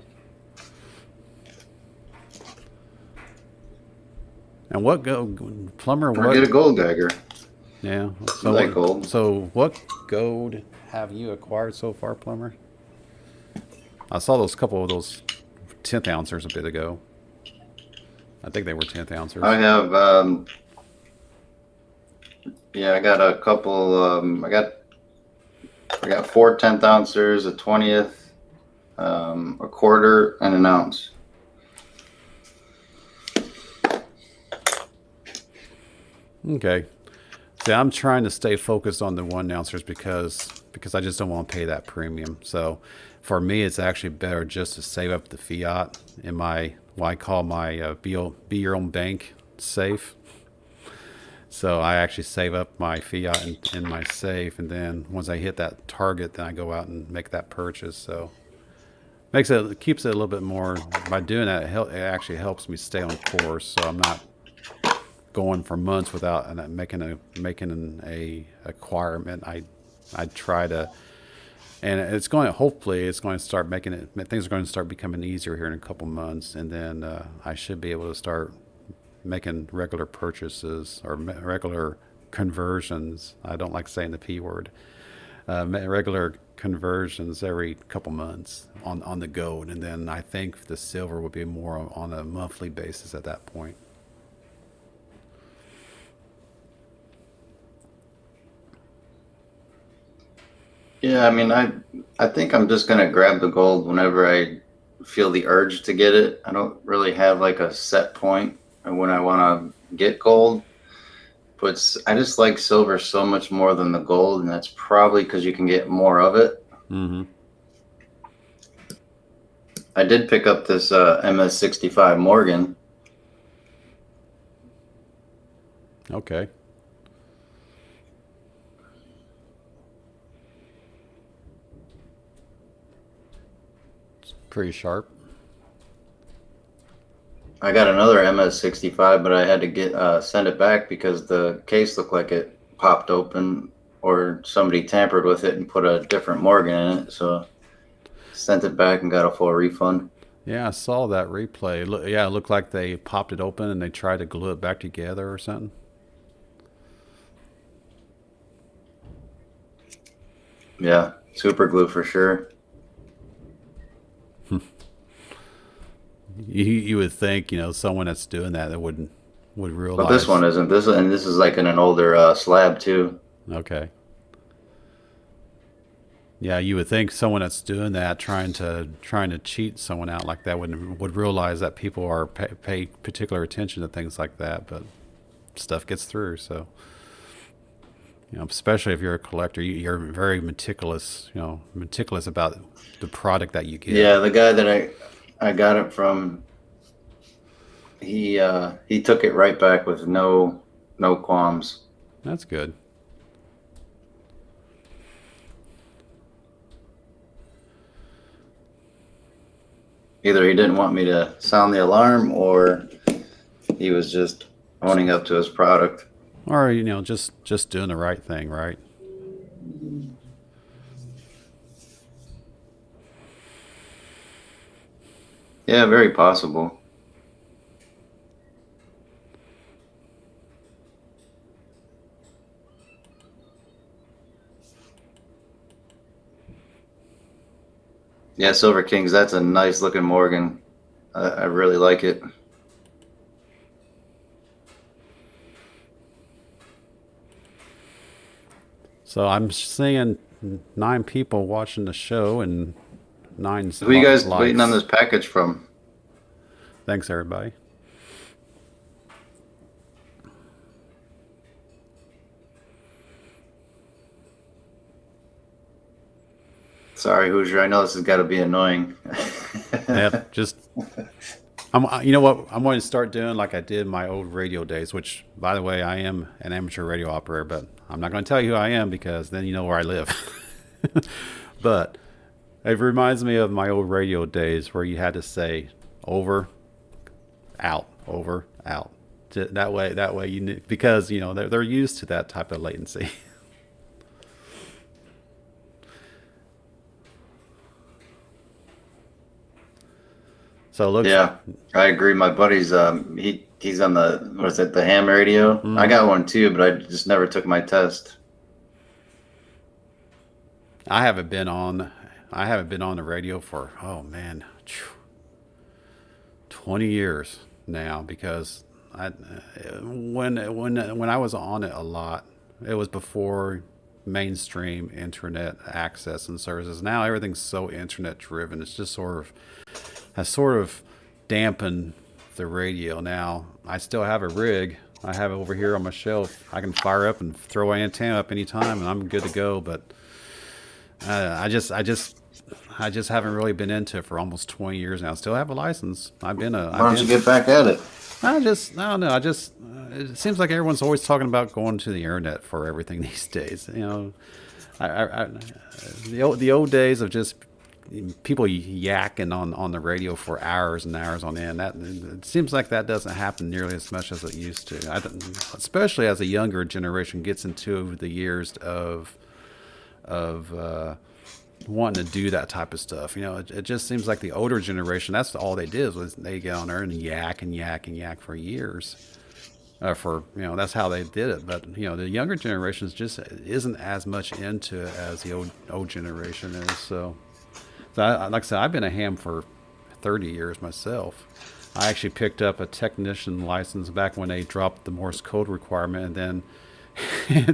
And what Plumber? Or get a gold Geiger. Yeah. So I like gold. So what gold have you acquired so far, Plumber? I saw those couple of those 10th ounces a bit ago. I think they were 10th ounces. I have, yeah, I got a couple. I got 4 10th ounces, a 20th, a quarter, and an ounce. Okay. See, I'm trying to stay focused on the 1 ounces because I just don't want to pay that premium. So for me, it's actually better just to save up the fiat in my, what I call my be your own bank safe. So I actually save up my fiat in my safe, and then once I hit that target, then I go out and make that purchase. So it keeps it a little bit more. By doing that, it actually helps me stay on course. So I'm not going for months without making a acquirement. I try to, and it's going to, hopefully it's going to start making it, things are going to start becoming easier here in a couple months, and then I should be able to start making regular purchases or regular conversions. I don't like saying the P word. Regular conversions every couple months on the gold, and then I think the silver will be more on a monthly basis at that point. Yeah, I mean, I think I'm just gonna grab the gold whenever I feel the urge to get it. I don't really have like a set point when I want to get gold, but I just like silver so much more than the gold, and that's probably because you can get more of it. Mm-hmm. I did pick up this MS65 Morgan. Okay. Pretty sharp. I got another MS65, but I had to send it back because the case looked like it popped open or somebody tampered with it and put a different Morgan in it. So sent it back and got a full refund. Yeah, I saw that replay. It looked like they popped it open and they tried to glue it back together or something. Yeah, super glue for sure. You would think, someone that's doing that would realize. But this one isn't. This is like in an older slab too. Okay. Yeah, you would think someone that's doing that, trying to cheat someone out like that, would realize that people are pay particular attention to things like that, but stuff gets through. So, especially if you're a collector, you're very meticulous. Meticulous about the product that you get. Yeah, the guy that I got it from, he took it right back with no qualms. That's good. Either he didn't want me to sound the alarm, or he was just owning up to his product. Or just doing the right thing, right? Yeah, very possible. Yeah, Silver Kings. That's a nice looking Morgan. I really like it. So I'm seeing 9 people watching the show and 9 Who you guys likes. waiting on this package from? Thanks, everybody. Sorry, Hoosier. I know this has got to be annoying. Yeah, just you know what? I'm going to start doing like I did my old radio days. Which, by the way, I am an amateur radio operator, but I'm not going to tell you who I am because then you know where I live. But it reminds me of my old radio days where you had to say over, out, over, out. That way you knew, because you know they're used to that type of latency. So it looks. Yeah, I agree. My buddy's he's on the, what is it, the ham radio. I got one too, but I just never took my test. I haven't been on the radio for, oh man, 20 years now, because when I was on it a lot, it was before mainstream internet access and services. Now everything's so internet driven. It's just has sort of dampened the radio. Now I still have a rig. I have it over here on my shelf. I can fire up and throw an antenna up anytime, and I'm good to go. But I just haven't really been into it for almost 20 years now. Still have a license. Why don't you get back at it? I don't know. It seems like everyone's always talking about going to the internet for everything these days. You know, the old days of just people yakking on the radio for hours and hours on end. That it seems like that doesn't happen nearly as much as it used to. Especially as a younger generation gets into the years of wanting to do that type of stuff. You know, it just seems like the older generation, that's all they did was they get on there and yak and yak and yak for years. That's how they did it. But you know, the younger generations just isn't as much into it as the old generation is. So like I said, I've been a ham for 30 years myself. I actually picked up a technician license back when they dropped the Morse code requirement, and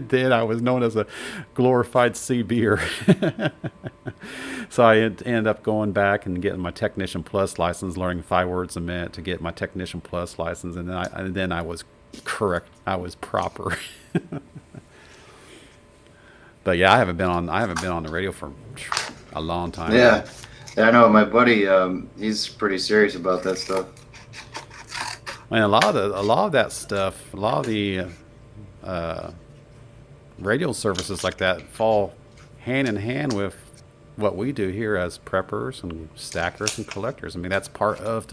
then I was known as a glorified CBer. So I ended up going back and getting my Technician Plus license, learning 5 words a minute to get my Technician Plus license, and then I was correct. I was proper. But yeah, I haven't been on the radio for a long time. Yeah, I know my buddy. He's pretty serious about that stuff. And a lot of that stuff, a lot of the radio services like that fall hand in hand with what we do here as preppers and stackers and collectors. I mean, that's part of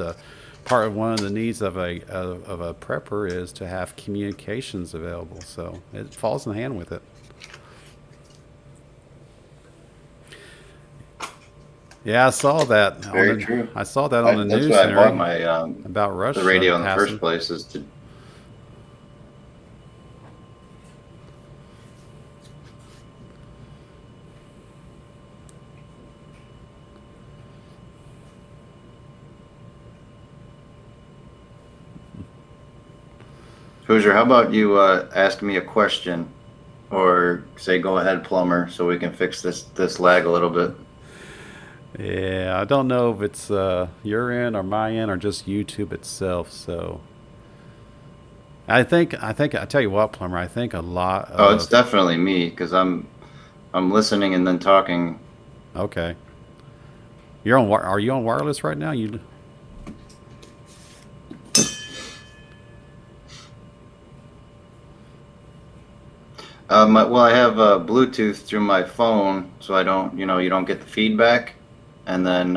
one of the needs of a prepper is to have communications available. So it falls in hand with it. Yeah, I saw that. Very true. I saw that on the news. That's why I bought my about Rush the radio in the first place, is to. Hoosier, how about you ask me a question, or say, "Go ahead, Plumber," so we can fix this lag a little bit. Yeah, I don't know if it's your end or my end or just YouTube itself. So I tell you what, Plumber. I think a lot. Oh, it's definitely me, because I'm listening and then talking. Okay. Are you on wireless right now? You. Well, I have Bluetooth through my phone, so I don't, you don't get the feedback, and then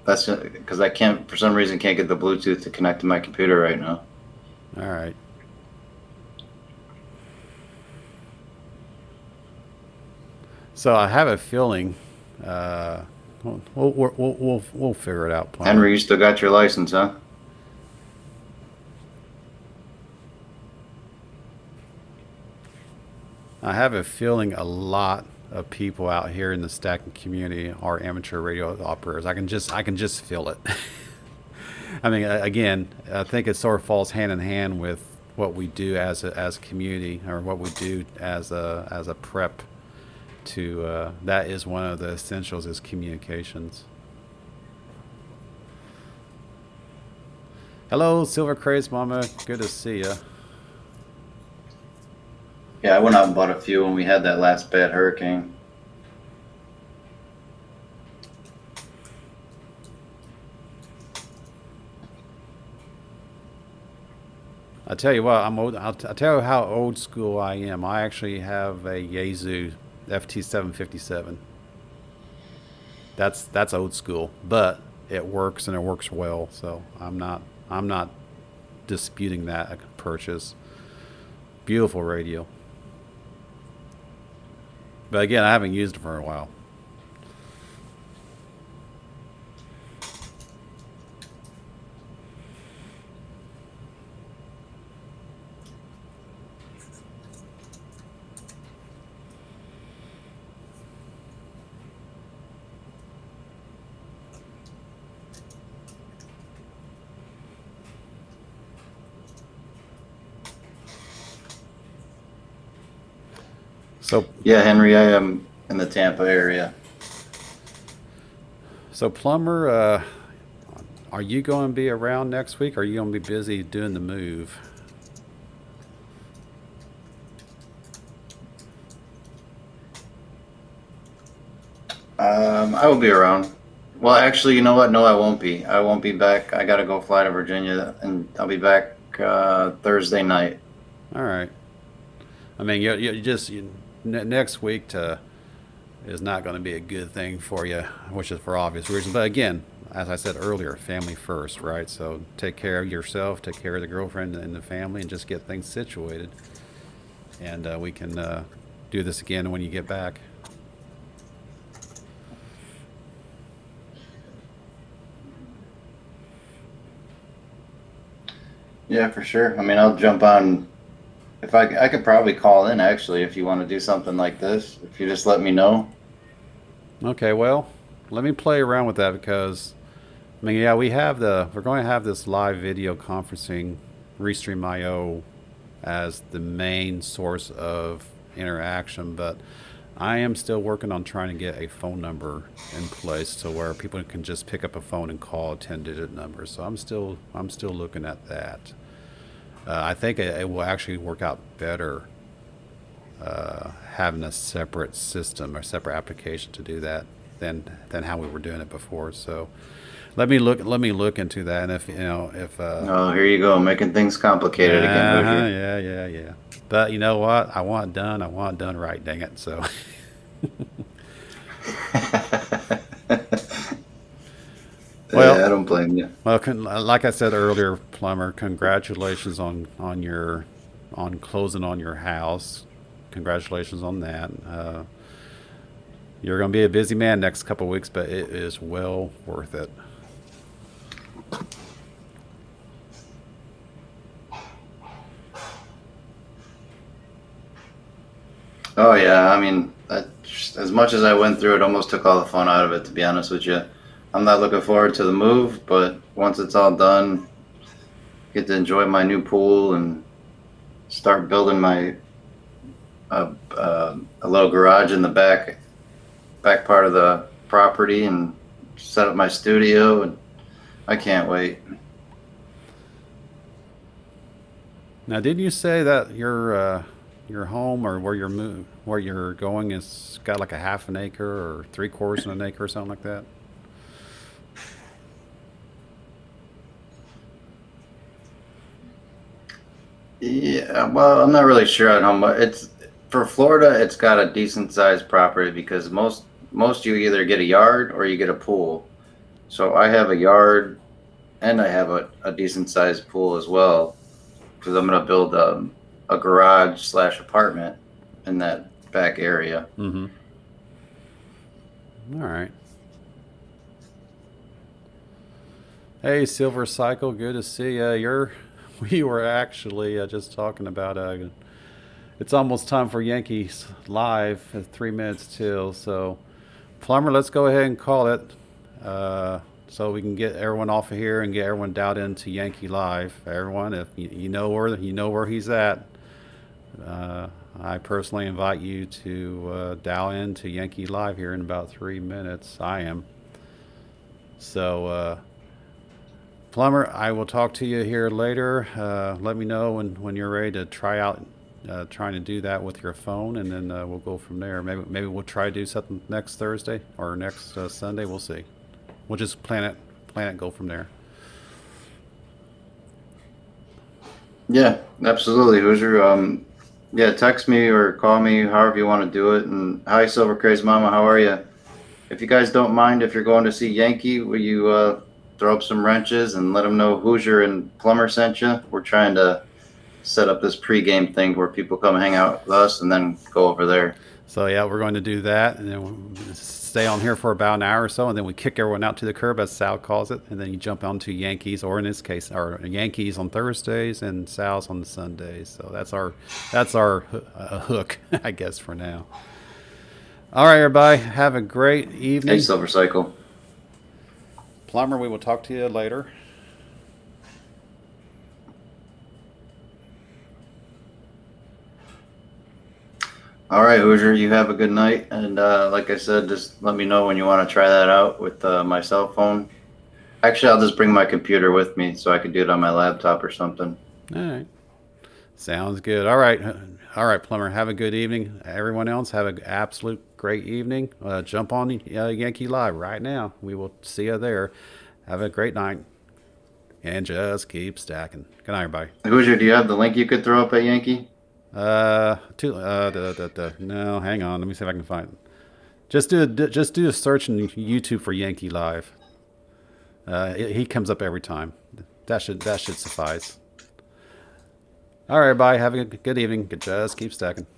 that's because I can't, for some reason, can't get the Bluetooth to connect to my computer right now. All right. So I have a feeling we'll figure it out. Plumber. Henry, you still got your license, huh? I have a feeling a lot of people out here in the stacking community are amateur radio operators. I can just feel it. I mean, again, I think it sort of falls hand in hand with what we do as a community, or what we do as a prep to that is one of the essentials, is communications. Hello, Silver Craze Mama. Good to see you. Yeah, I went out and bought a few when we had that last bad hurricane. I tell you what, I'm old. I'll tell you how old school I am. I actually have a Yaesu FT757. That's old school, but it works, and it works well. So I'm not disputing that purchase. Beautiful radio. But again, I haven't used it for a while. So Yeah, Henry, I am in the Tampa area. So Plumber, are you going to be around next week, or are you going to be busy doing the move? I will be around. Well, actually, you know what? No, I won't be. I won't be back. I got to go fly to Virginia, and I'll be back Thursday night. All right. I mean, next week is not going to be a good thing for you, which is for obvious reasons. But again, as I said earlier, family first, right? So take care of yourself, take care of the girlfriend and the family, and just get things situated. And we can do this again when you get back. Yeah, for sure. I mean, I'll jump on. If I could probably call in, actually, if you want to do something like this, if you just let me know. Okay, well, let me play around with that, because I mean, yeah, we're going to have this live video conferencing, Restream IO, as the main source of interaction, but I am still working on trying to get a phone number in place to where people can just pick up a phone and call a 10-digit number. So I'm still looking at that. I think it will actually work out better having a separate system or separate application to do that than how we were doing it before. So let me look into that. And if Oh, here you go, making things complicated again, Hoosier. yeah. But you know what? I want it done right, dang it. So Well, yeah, I don't blame you. Well, like I said earlier, Plumber, congratulations on closing on your house. Congratulations on that. You're going to be a busy man next couple of weeks, but it is well worth it. Oh yeah, I mean, as much as I went through it, almost took all the fun out of it, to be honest with you. I'm not looking forward to the move, but once it's all done, get to enjoy my new pool and start building my a little garage in the back part of the property and set up my studio, and I can't wait. Now, didn't you say that your home, or where you're going, is got like a half an acre or 3/4 of an acre or something like that? Yeah, well, I'm not really sure on how much. It's for Florida. It's got a decent sized property because most you either get a yard or you get a pool. So I have a yard and I have a decent sized pool as well, because I'm gonna build a garage slash apartment in that back area. Mm-hmm. All right. Hey, Silver Cycle, good to see you. We were actually just talking about It's almost time for Yankees live at 3 minutes till. So, Plumber, let's go ahead and call it. So we can get everyone off of here and get everyone dialed into Yankee Live. Everyone, if you know where he's at, I personally invite you to dial into Yankee Live here in about 3 minutes. I am. So, Plumber, I will talk to you here later. Let me know when you're ready to try out trying to do that with your phone, and then we'll go from there. Maybe we'll try to do something next Thursday or next Sunday. We'll see. We'll just plan it, go from there. Yeah, absolutely, Hoosier. Yeah, text me or call me, however you want to do it. And hi, Silver Craze Mama, how are you? If you guys don't mind, if you're going to see Yankee, will you throw up some wrenches and let them know Hoosier and Plumber sent you? We're trying to set up this pregame thing where people come hang out with us and then go over there. So yeah, we're going to do that, and then we'll stay on here for about an hour or so, and then we kick everyone out to the curb, as Sal calls it, and then you jump onto Yankees, or in this case, our Yankees on Thursdays and Sal's on Sundays. So that's our hook, I guess, for now. All right, everybody, have a great evening. Hey, Silver Cycle. Plumber, we will talk to you later. All right, Hoosier, you have a good night. And like I said, just let me know when you want to try that out with my cell phone. Actually, I'll just bring my computer with me so I can do it on my laptop or something. All right. Sounds good. All right, Plumber, have a good evening. Everyone else, have an absolute great evening. Jump on Yankee Live right now. We will see you there. Have a great night. And just keep stacking. Good night, everybody. Hoosier, do you have the link you could throw up at Yankee? No, hang on. Let me see if I can find it. Just do a search in YouTube for Yankee Live. He comes up every time. That should suffice. All right, everybody. Have a good evening. Just keep stacking.